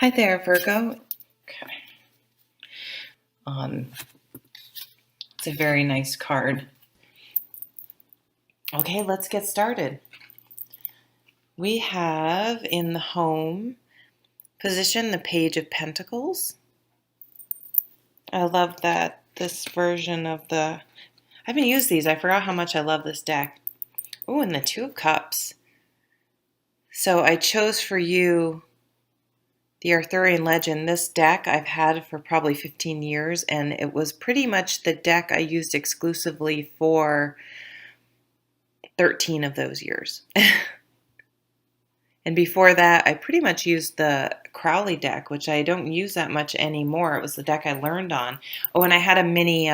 Hi there, Virgo. Okay. Um, it's a very nice card. Okay, let's get started. We have in the home position the Page of Pentacles. I love that this version of I haven't used these. I forgot how much I love this deck. Oh, and the Two of Cups. So I chose for you the Arthurian Legend. This deck I've had for probably 15 years, and it was pretty much the deck I used exclusively for 13 of those years. And before that, I pretty much used the Crowley deck, which I don't use that much anymore. It was the deck I learned on. Oh, and I had a mini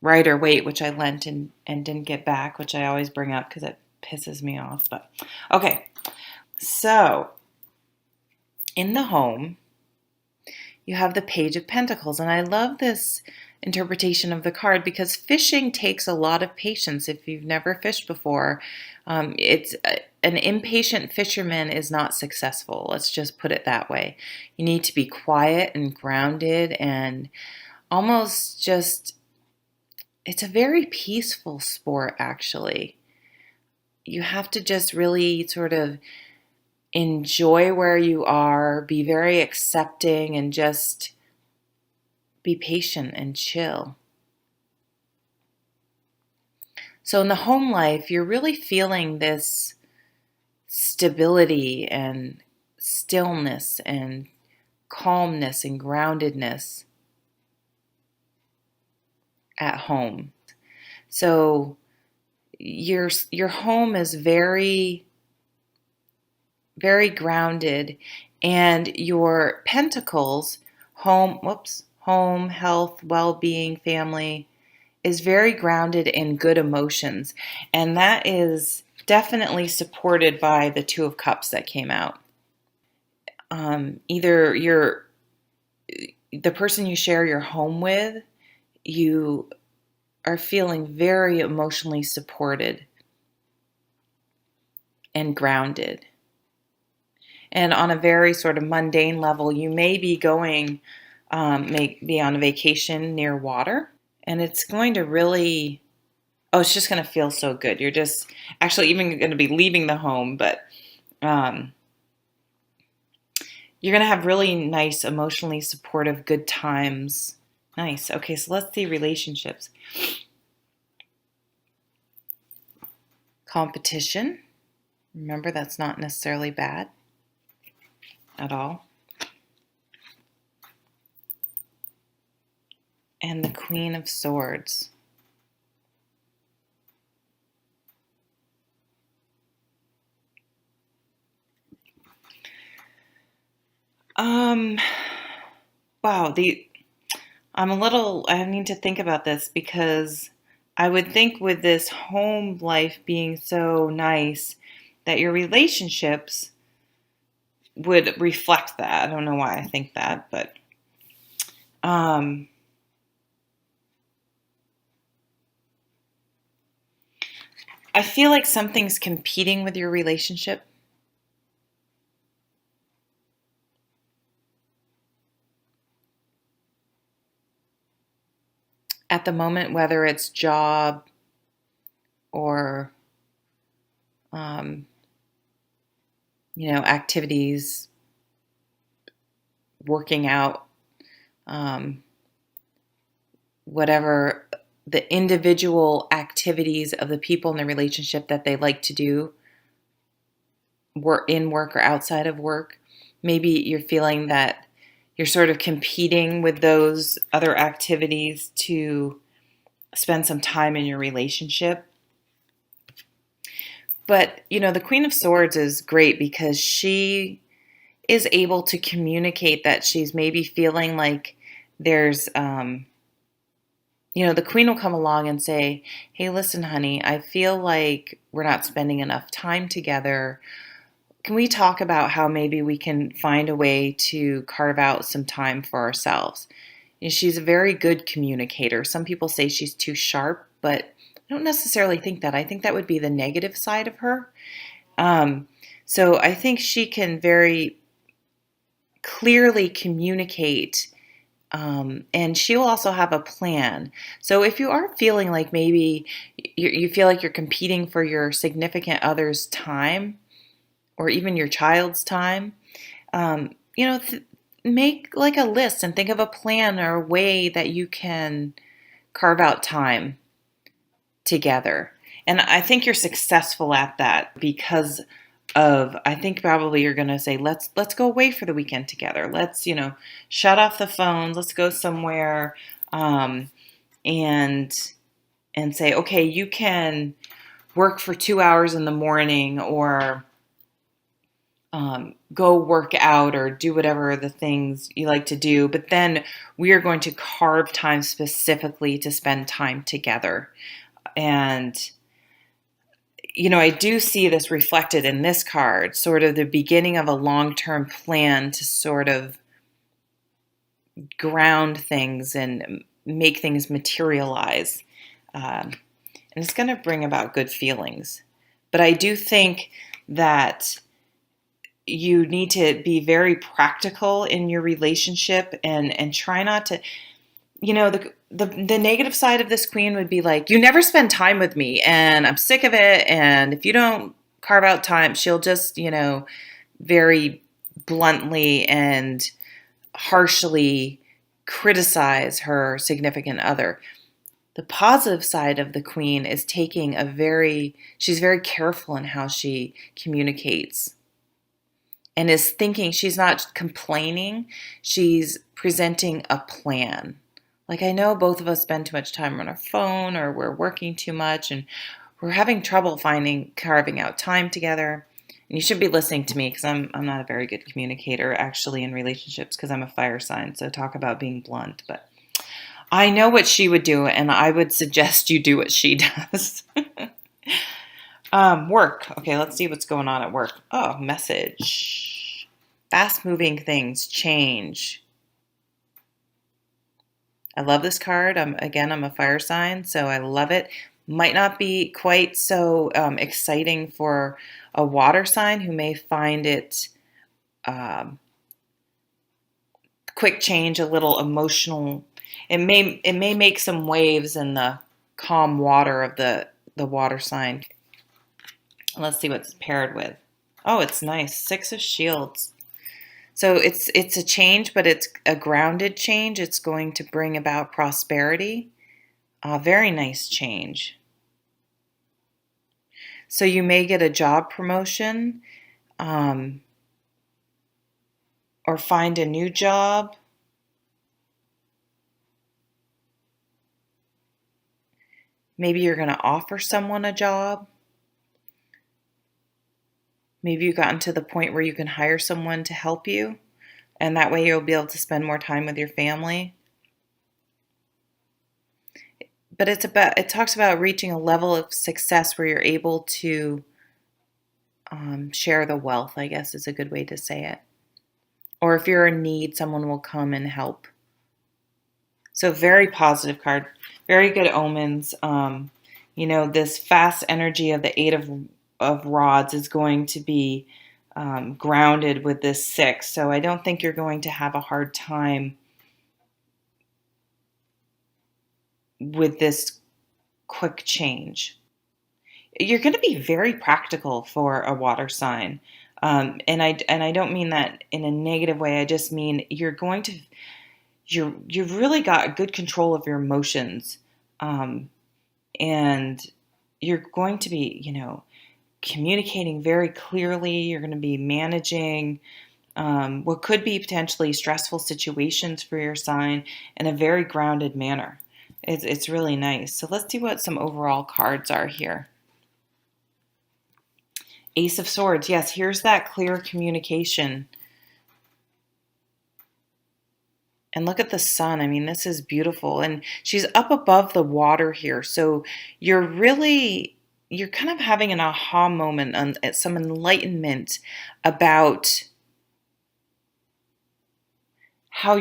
Rider Waite, which I lent and didn't get back, which I always bring up because it pisses me off. But okay, so in the home, you have the Page of Pentacles. And I love this interpretation of the card because fishing takes a lot of patience. If you've never fished before, it's an impatient fisherman is not successful. Let's just put it that way. You need to be quiet and grounded and almost just, it's a very peaceful sport, actually. You have to just really sort of enjoy where you are, be very accepting, and just be patient and chill. So in the home life, you're really feeling this stability and stillness and calmness and groundedness at home. So your home is very, very grounded, and your pentacles, home, health, well-being, family, is very grounded in good emotions. And that is definitely supported by the Two of Cups that came out. Either the person you share your home with, you are feeling very emotionally supported and grounded. And on a very sort of mundane level, you may be going, may be on a vacation near water, and it's going to really, it's just going to feel so good. You're just actually even going to be leaving the home, but you're going to have really nice, emotionally supportive, good times. Nice. Okay, so let's see relationships. Competition. Remember, that's not necessarily bad at all. And the Queen of Swords. Wow, I need to think about this because I would think with this home life being so nice that your relationships would reflect that. I don't know why I think that, but I feel like something's competing with your relationship. At the moment, whether it's job or, activities, working out, whatever the individual activities of the people in the relationship that they like to do, in work or outside of work. Maybe you're feeling that you're sort of competing with those other activities to spend some time in your relationship. But, the Queen of Swords is great because she is able to communicate that she's maybe feeling like there's, the Queen will come along and say, hey, listen, honey, I feel like we're not spending enough time together. Can we talk about how maybe we can find a way to carve out some time for ourselves? She's a very good communicator. Some people say she's too sharp, but I don't necessarily think that. I think that would be the negative side of her. So I think she can very clearly communicate. And she will also have a plan. So if you are feeling like maybe you feel like you're competing for your significant other's time or even your child's time, make like a list and think of a plan or a way that you can carve out time together. And I think you're successful at that because of, I think probably you're going to say, let's go away for the weekend together. Let's, shut off the phones. Let's go somewhere, and say, okay, you can work for 2 hours in the morning, or go work out or do whatever the things you like to do. But then we are going to carve time specifically to spend time together. And, I do see this reflected in this card, sort of the beginning of a long-term plan to sort of ground things and make things materialize. And it's going to bring about good feelings. But I do think that you need to be very practical in your relationship and try not to, the negative side of this queen would be like, you never spend time with me and I'm sick of it. And if you don't carve out time, she'll just, very bluntly and harshly criticize her significant other. The positive side of the queen is she's very careful in how she communicates and is thinking. She's not complaining, she's presenting a plan. Like, I know both of us spend too much time on our phone, or we're working too much and we're having trouble carving out time together. And you should be listening to me because I'm not a very good communicator actually in relationships because I'm a fire sign. So talk about being blunt. But I know what she would do, and I would suggest you do what she does. Work. Okay, let's see what's going on at work. Oh, message. Fast-moving things, change. I love this card. I'm a fire sign, so I love it. Might not be quite so exciting for a water sign who may find it quick change, a little emotional. It may make some waves in the calm water of the water sign. Let's see what's paired with. Oh, it's nice. 6 of Shields. So it's a change, but it's a grounded change. It's going to bring about prosperity. Very nice change. So you may get a job promotion, or find a new job. Maybe you're going to offer someone a job. Maybe you've gotten to the point where you can hire someone to help you, and that way you'll be able to spend more time with your family. But it talks about reaching a level of success where you're able to share the wealth, I guess is a good way to say it. Or if you're in need, someone will come and help. So very positive card, very good omens. This fast energy of the 8 of Rods is going to be grounded with this 6. So I don't think you're going to have a hard time with this quick change. You're going to be very practical for a water sign. And I don't mean that in a negative way. I just mean you've really got good control of your emotions. And you're going to be, communicating very clearly. You're going to be managing what could be potentially stressful situations for your sign in a very grounded manner. It's really nice. So let's see what some overall cards are here. Ace of Swords. Yes, here's that clear communication. And look at the sun. I mean, this is beautiful. And she's up above the water here. So you're kind of having an aha moment, some enlightenment about how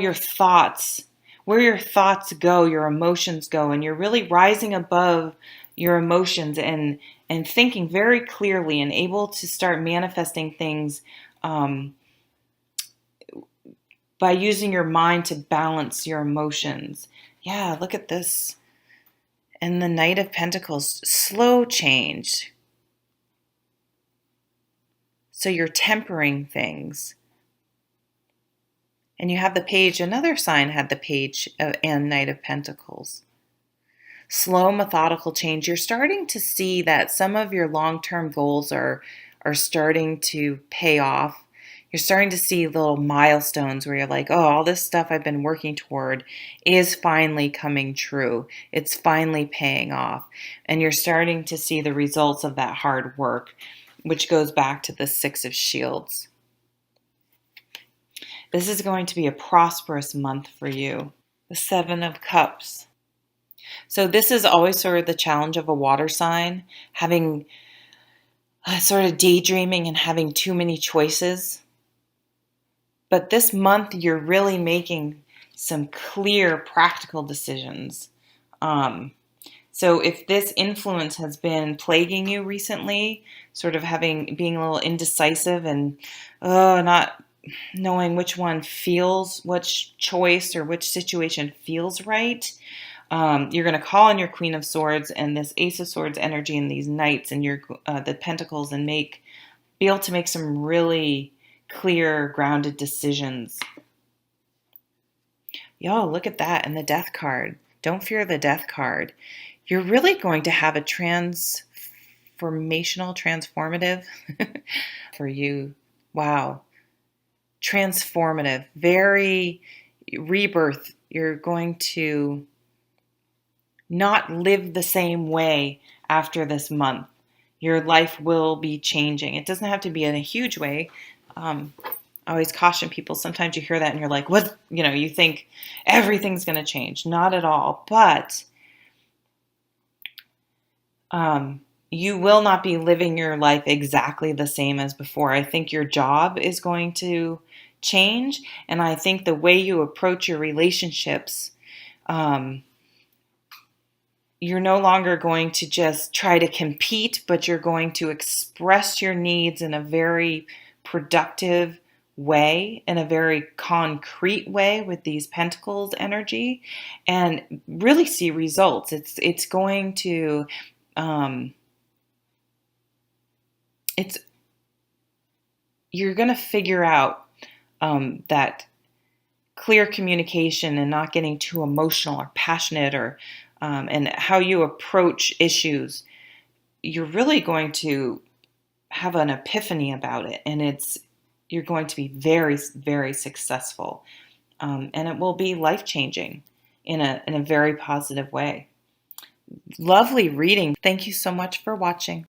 where your thoughts go, your emotions go, and you're really rising above your emotions and thinking very clearly and able to start manifesting things by using your mind to balance your emotions. Yeah, look at this. And the Knight of Pentacles, slow change. So you're tempering things. And you have the Page, another sign had the Page and Knight of Pentacles. Slow, methodical change. You're starting to see that some of your long-term goals are starting to pay off. You're starting to see little milestones where you're like, oh, all this stuff I've been working toward is finally coming true. It's finally paying off. And you're starting to see the results of that hard work, which goes back to the Six of Shields. This is going to be a prosperous month for you. The Seven of Cups. So this is always sort of the challenge of a water sign, having sort of daydreaming and having too many choices. But this month, you're really making some clear, practical decisions. So if this influence has been plaguing you recently, sort of being a little indecisive and not knowing which choice or which situation feels right, you're going to call on your Queen of Swords and this Ace of Swords energy and these Knights and the Pentacles and be able to make some really clear, grounded decisions. Yo, look at that. And the Death card. Don't fear the Death card. You're really going to have a transformative for you. Wow. Transformative. Very rebirth. You're going to not live the same way after this month. Your life will be changing. It doesn't have to be in a huge way. I always caution people. Sometimes you hear that and you're like, what? You think everything's going to change. Not at all. But you will not be living your life exactly the same as before. I think your job is going to change. And I think the way you approach your relationships, you're no longer going to just try to compete, but you're going to express your needs in a very productive way, in a very concrete way with these Pentacles energy, and really see results. It's going to you're going to figure out that clear communication and not getting too emotional or passionate or and how you approach issues, you're really going to have an epiphany about it, and you're going to be very, very successful, and it will be life-changing in a very positive way. Lovely reading. Thank you so much for watching.